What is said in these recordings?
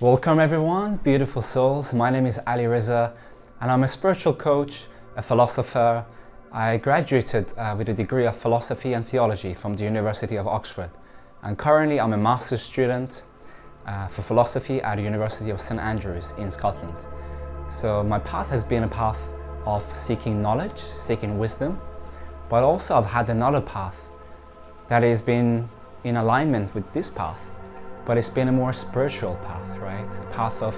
Welcome everyone, beautiful souls. My name is Ali-Reza and I'm a spiritual coach, a philosopher. I graduated with a degree of philosophy and theology from the University of Oxford. And currently I'm a master's student for philosophy at the University of St Andrews in Scotland. So my path has been a path of seeking knowledge, seeking wisdom, but also I've had another path that has been in alignment with this path. But it's been a more spiritual path, right? A path of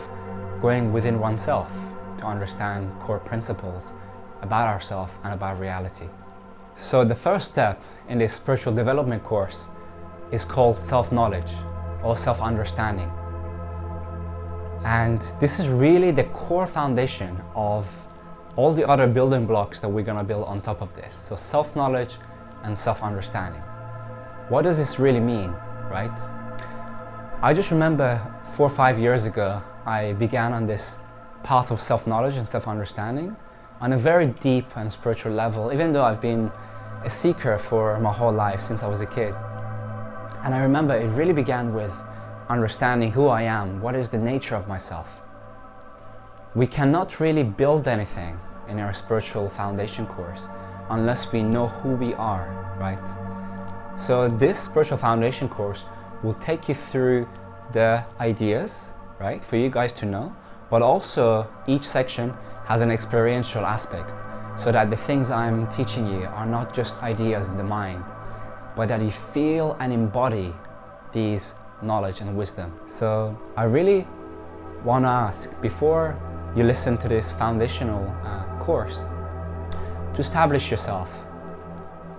going within oneself to understand core principles about ourselves and about reality. So the first step in this spiritual development course is called self-knowledge or self-understanding. And this is really the core foundation of all the other building blocks that we're gonna build on top of this. So self-knowledge and self-understanding. What does this really mean, right? I just remember 4 or 5 years ago, I began on this path of self-knowledge and self-understanding on a very deep and spiritual level, even though I've been a seeker for my whole life since I was a kid. And I remember it really began with understanding who I am, what is the nature of myself. We cannot really build anything in our spiritual foundation course unless we know who we are, right? So this spiritual foundation course will take you through the ideas, right, for you guys to know, but also each section has an experiential aspect so that the things I'm teaching you are not just ideas in the mind, but that you feel and embody these knowledge and wisdom. So I really want to ask, before you listen to this foundational course, to establish yourself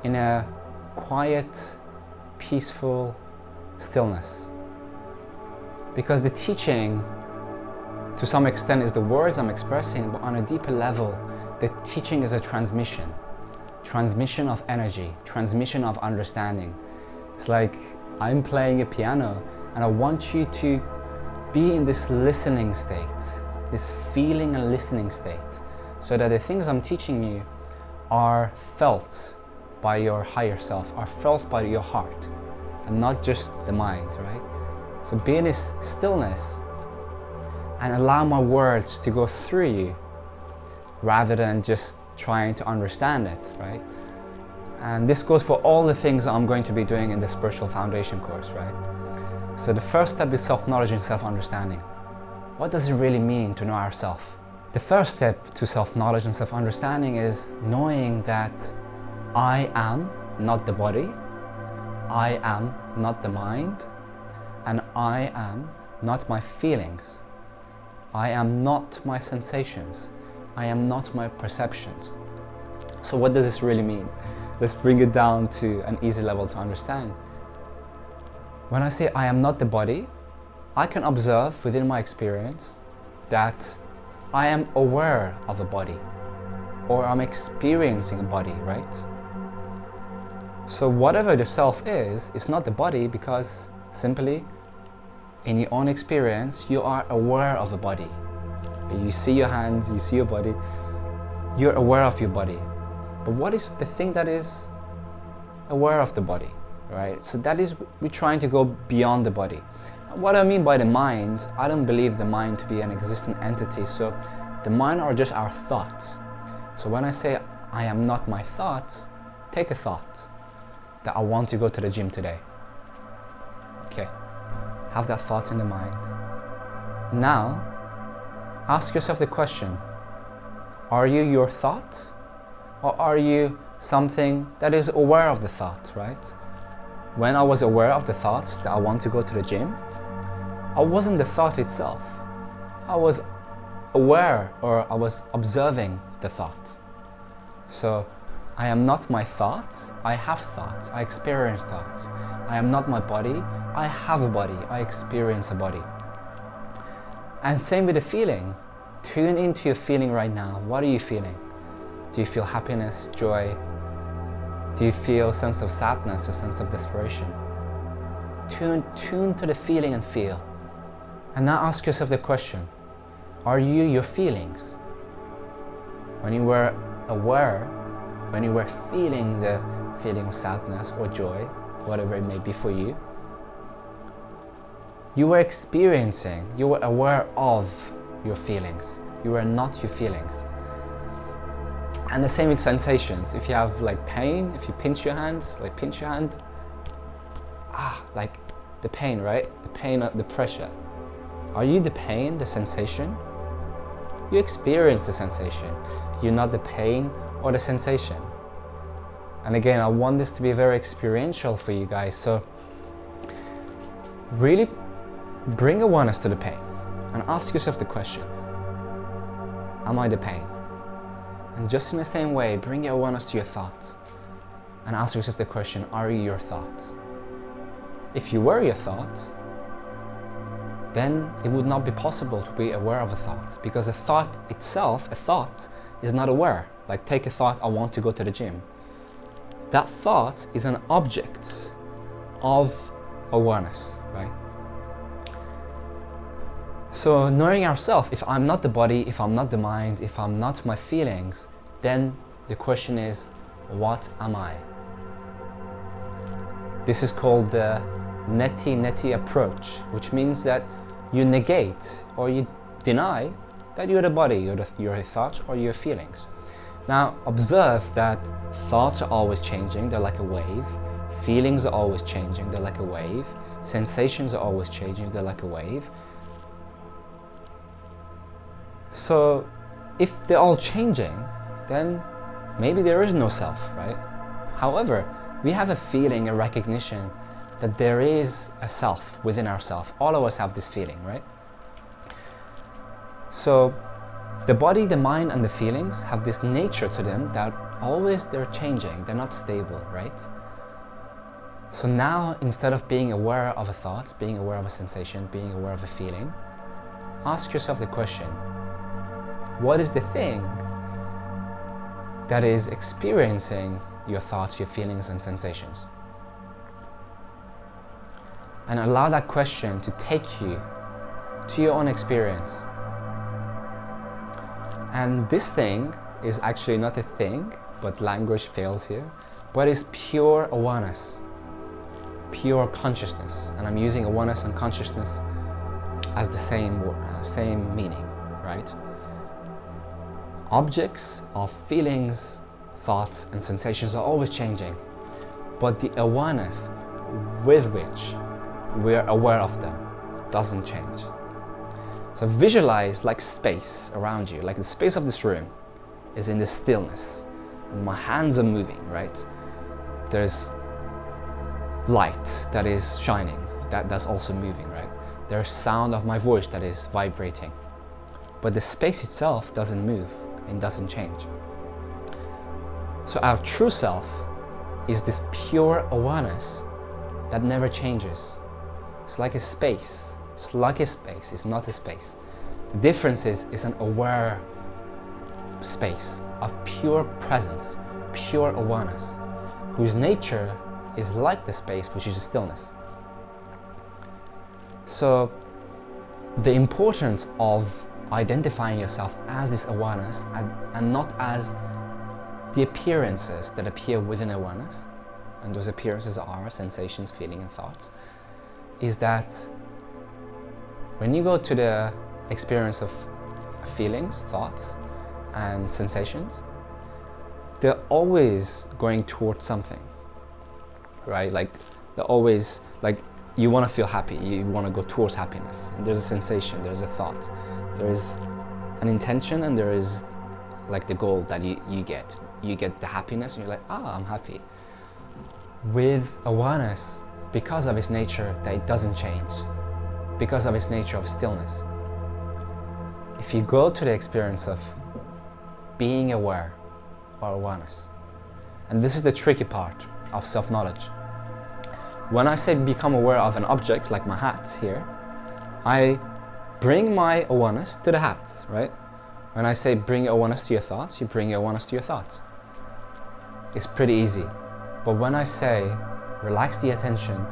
in a quiet, peaceful stillness. Because the teaching, to some extent, is the words I'm expressing, but on a deeper level, the teaching is a transmission of energy, transmission of understanding. It's like I'm playing a piano and I want you to be in this listening state, this feeling and listening state, so that the things I'm teaching you are felt by your higher self, are felt by your heart, and not just the mind, right? So be in this stillness and allow my words to go through you rather than just trying to understand it, right? And this goes for all the things I'm going to be doing in the spiritual foundation course, right? So the first step is self-knowledge and self-understanding. What does it really mean to know ourselves? The first step to self-knowledge and self-understanding is knowing that I am not the body, I am not the mind, and I am not my feelings. I am not my sensations. I am not my perceptions. So what does this really mean? Let's bring it down to an easy level to understand. When I say I am not the body, I can observe within my experience that I am aware of a body, or I'm experiencing a body, right? So whatever the self is, it's not the body, because simply in your own experience, you are aware of a body. You see your hands, you see your body, you're aware of your body. But what is the thing that is aware of the body, right? So that is, we're trying to go beyond the body. What I mean by the mind, I don't believe the mind to be an existent entity. So the mind are just our thoughts. So when I say I am not my thoughts, take a thought that I want to go to the gym today. Okay, have that thought in the mind. Now, ask yourself the question, are you your thought? Or are you something that is aware of the thought, right? When I was aware of the thought that I want to go to the gym, I wasn't the thought itself. I was aware, or I was observing the thought. So, I am not my thoughts, I have thoughts, I experience thoughts. I am not my body, I have a body, I experience a body. And same with the feeling. Tune into your feeling right now. What are you feeling? Do you feel happiness, joy? Do you feel a sense of sadness, a sense of desperation? Tune to the feeling and feel. And now ask yourself the question, are you your feelings? When you were aware, when you were feeling the feeling of sadness or joy, whatever it may be for you, You were experiencing, you were aware of your feelings. You were not your feelings. And the same with sensations. If you have like pain, if you pinch your hands, like pinch your hand, like the pain, right? The pain, the pressure. Are you the pain, the sensation? You experience the sensation. You're not the pain or the sensation. And again, I want this to be very experiential for you guys. So really bring awareness to the pain and ask yourself the question, am I the pain? And just in the same way, bring your awareness to your thoughts and ask yourself the question, are you your thoughts? If you were your thoughts, then it would not be possible to be aware of a thought, because a thought itself, a thought, is not aware. Like take a thought, I want to go to the gym. That thought is an object of awareness, right? So knowing ourselves, if I'm not the body, if I'm not the mind, if I'm not my feelings, then the question is, what am I? This is called the neti approach, which means that you negate or you deny that you're the body, you're your thoughts or your feelings. Now observe that thoughts are always changing, they're like a wave. Feelings are always changing, they're like a wave. Sensations are always changing, they're like a wave. So if they're all changing, then maybe there is no self, right? However, we have a feeling, a recognition that there is a self within ourselves. All of us have this feeling, right? So the body, the mind, and the feelings have this nature to them that always they're changing, they're not stable, right? So now, instead of being aware of a thought, being aware of a sensation, being aware of a feeling, ask yourself the question, what is the thing that is experiencing your thoughts, your feelings, and sensations? And allow that question to take you to your own experience. And this thing is actually not a thing, but language fails here, but it's pure awareness, pure consciousness. And I'm using awareness and consciousness as the same meaning, right? Objects of feelings, thoughts, and sensations are always changing, but the awareness with which we're aware of them doesn't change. So visualize like space around you, like the space of this room is in the stillness. And my hands are moving, right? There's light that is shining, that's also moving, right? There's sound of my voice that is vibrating. But the space itself doesn't move and doesn't change. So our true self is this pure awareness that never changes. It's like a space. It's like a space. It's not a space. The difference is it's an aware space of pure presence, pure awareness, whose nature is like the space, which is stillness. So the importance of identifying yourself as this awareness and not as the appearances that appear within awareness, and those appearances are sensations, feelings, and thoughts, is that when you go to the experience of feelings, thoughts, and sensations, they're always going towards something, right? Like they're always like, you want to feel happy, you want to go towards happiness. And there's a sensation, there's a thought, there is an intention, and there is like the goal that you get. You get the happiness and you're like, I'm happy. With awareness, because of its nature that it doesn't change, because of its nature of stillness, if you go to the experience of being aware or awareness, and this is the tricky part of self-knowledge. When I say become aware of an object, like my hat here, I bring my awareness to the hat, right? When I say bring awareness to your thoughts, you bring awareness to your thoughts. It's pretty easy. But when I say relax the attention,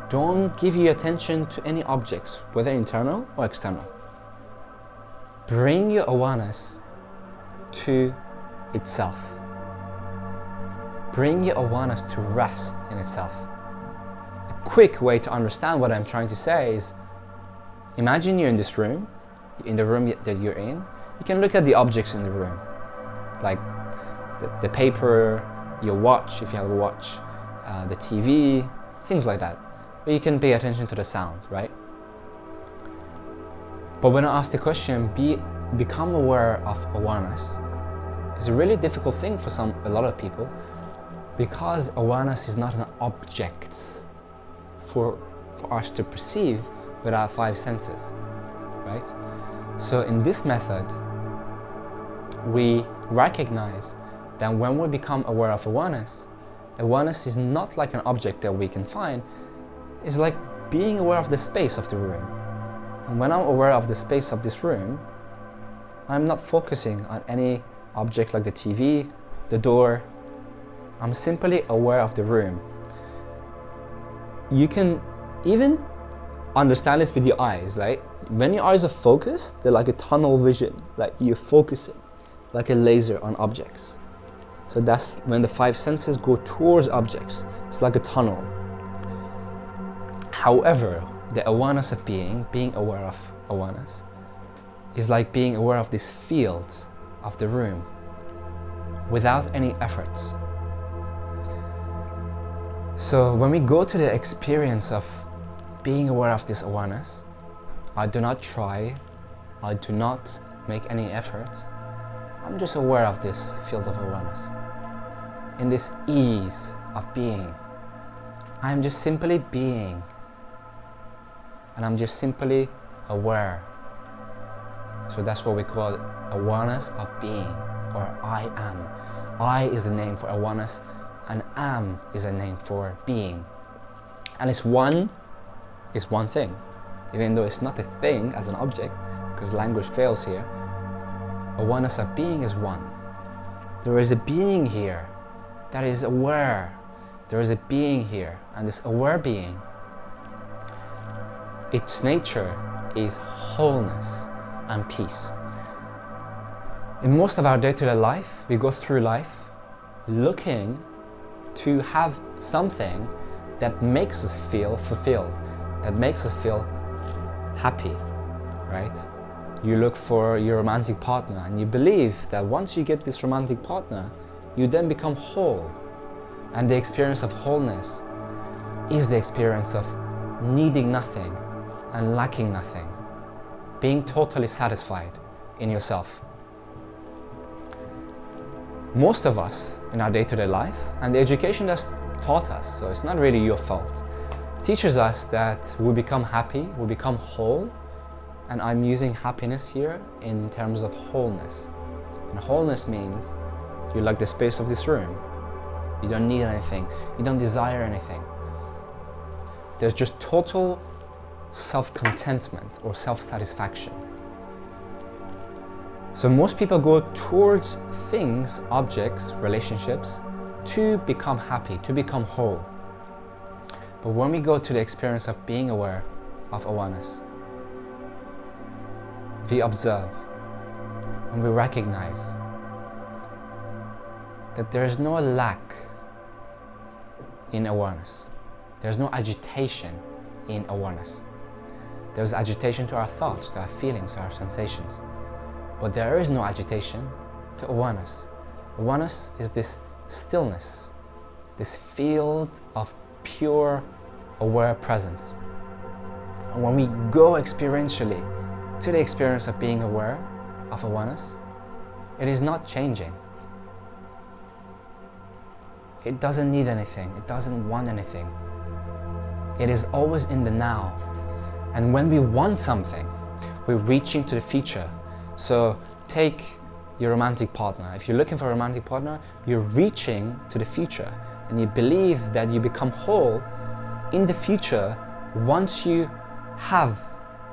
don't give your attention to any objects, whether internal or external. Bring your awareness to itself. Bring your awareness to rest in itself. A quick way to understand what I'm trying to say is, imagine you're in this room, in the room that you're in. You can look at the objects in the room, like the paper, your watch, if you have a watch, the TV, things like that. But you can pay attention to the sound, right? But when I ask the question, become aware of awareness, it's a really difficult thing for a lot of people, because awareness is not an object for us to perceive with our five senses, right? So in this method, we recognize that when we become aware of awareness, awareness is not like an object that we can find. It's like being aware of the space of the room. And when I'm aware of the space of this room, I'm not focusing on any object like the TV, the door. I'm simply aware of the room. You can even understand this with your eyes, right? When your eyes are focused, they're like a tunnel vision, like you're focusing like a laser on objects. So that's when the five senses go towards objects. It's like a tunnel. However, the awareness of being aware of awareness, is like being aware of this field of the room without any effort. So when we go to the experience of being aware of this awareness, I do not try, I do not make any effort. I'm just aware of this field of awareness. In this ease of being, I'm just simply being. And I'm just simply aware. So that's what we call awareness of being, or I am. I is the name for awareness, and am is a name for being. And it's one thing, even though it's not a thing as an object, because language fails here. Awareness of being is one. There is a being here that is aware. There is a being here, and this aware being, its nature is wholeness and peace. In most of our day-to-day life, we go through life looking to have something that makes us feel fulfilled, that makes us feel happy, right? You look for your romantic partner and you believe that once you get this romantic partner, you then become whole. And the experience of wholeness is the experience of needing nothing and lacking nothing, being totally satisfied in yourself. Most of us in our day-to-day life, and the education that's taught us, so it's not really your fault, teaches us that we become happy, we become whole, and I'm using happiness here in terms of wholeness. And wholeness means you like the space of this room, you don't need anything, you don't desire anything. There's just total self-contentment or self-satisfaction. So most people go towards things, objects, relationships to become happy, to become whole. But when we go to the experience of being aware of awareness, we observe and we recognize that there is no lack in awareness. There's no agitation in awareness. There's agitation to our thoughts, to our feelings, to our sensations. But there is no agitation to awareness. Awareness is this stillness, this field of pure aware presence. And when we go experientially to the experience of being aware of awareness, it is not changing. It doesn't need anything. It doesn't want anything. It is always in the now. And when we want something, we're reaching to the future. So take your romantic partner. If you're looking for a romantic partner, you're reaching to the future. And you believe that you become whole in the future once you have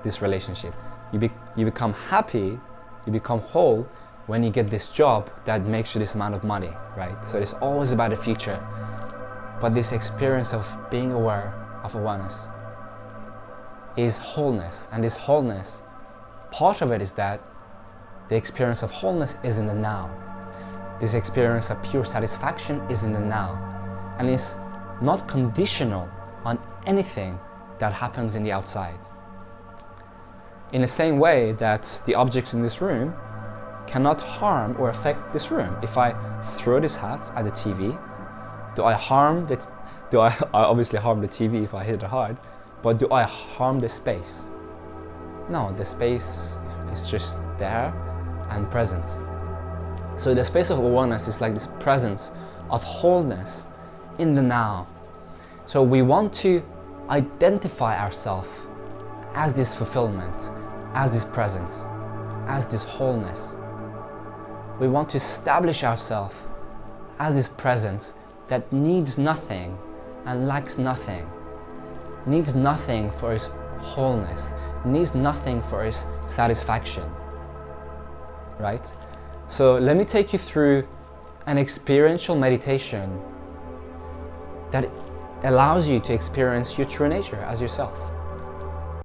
this relationship. You become happy, you become whole when you get this job that makes you this amount of money, right? So it's always about the future. But this experience of being aware of awareness is wholeness. And this wholeness, part of it is that the experience of wholeness is in the now. This experience of pure satisfaction is in the now. And it's not conditional on anything that happens in the outside. In the same way that the objects in this room cannot harm or affect this room. If I throw this hat at the TV, I obviously harm the TV if I hit it hard, but do I harm the space? No, the space is just there and present. So the space of awareness is like this presence of wholeness in the now. So we want to identify ourselves as this fulfillment, as this presence, as this wholeness. We want to establish ourselves as this presence that needs nothing and lacks nothing, needs nothing for its wholeness, needs nothing for its satisfaction, right? So let me take you through an experiential meditation that allows you to experience your true nature as yourself.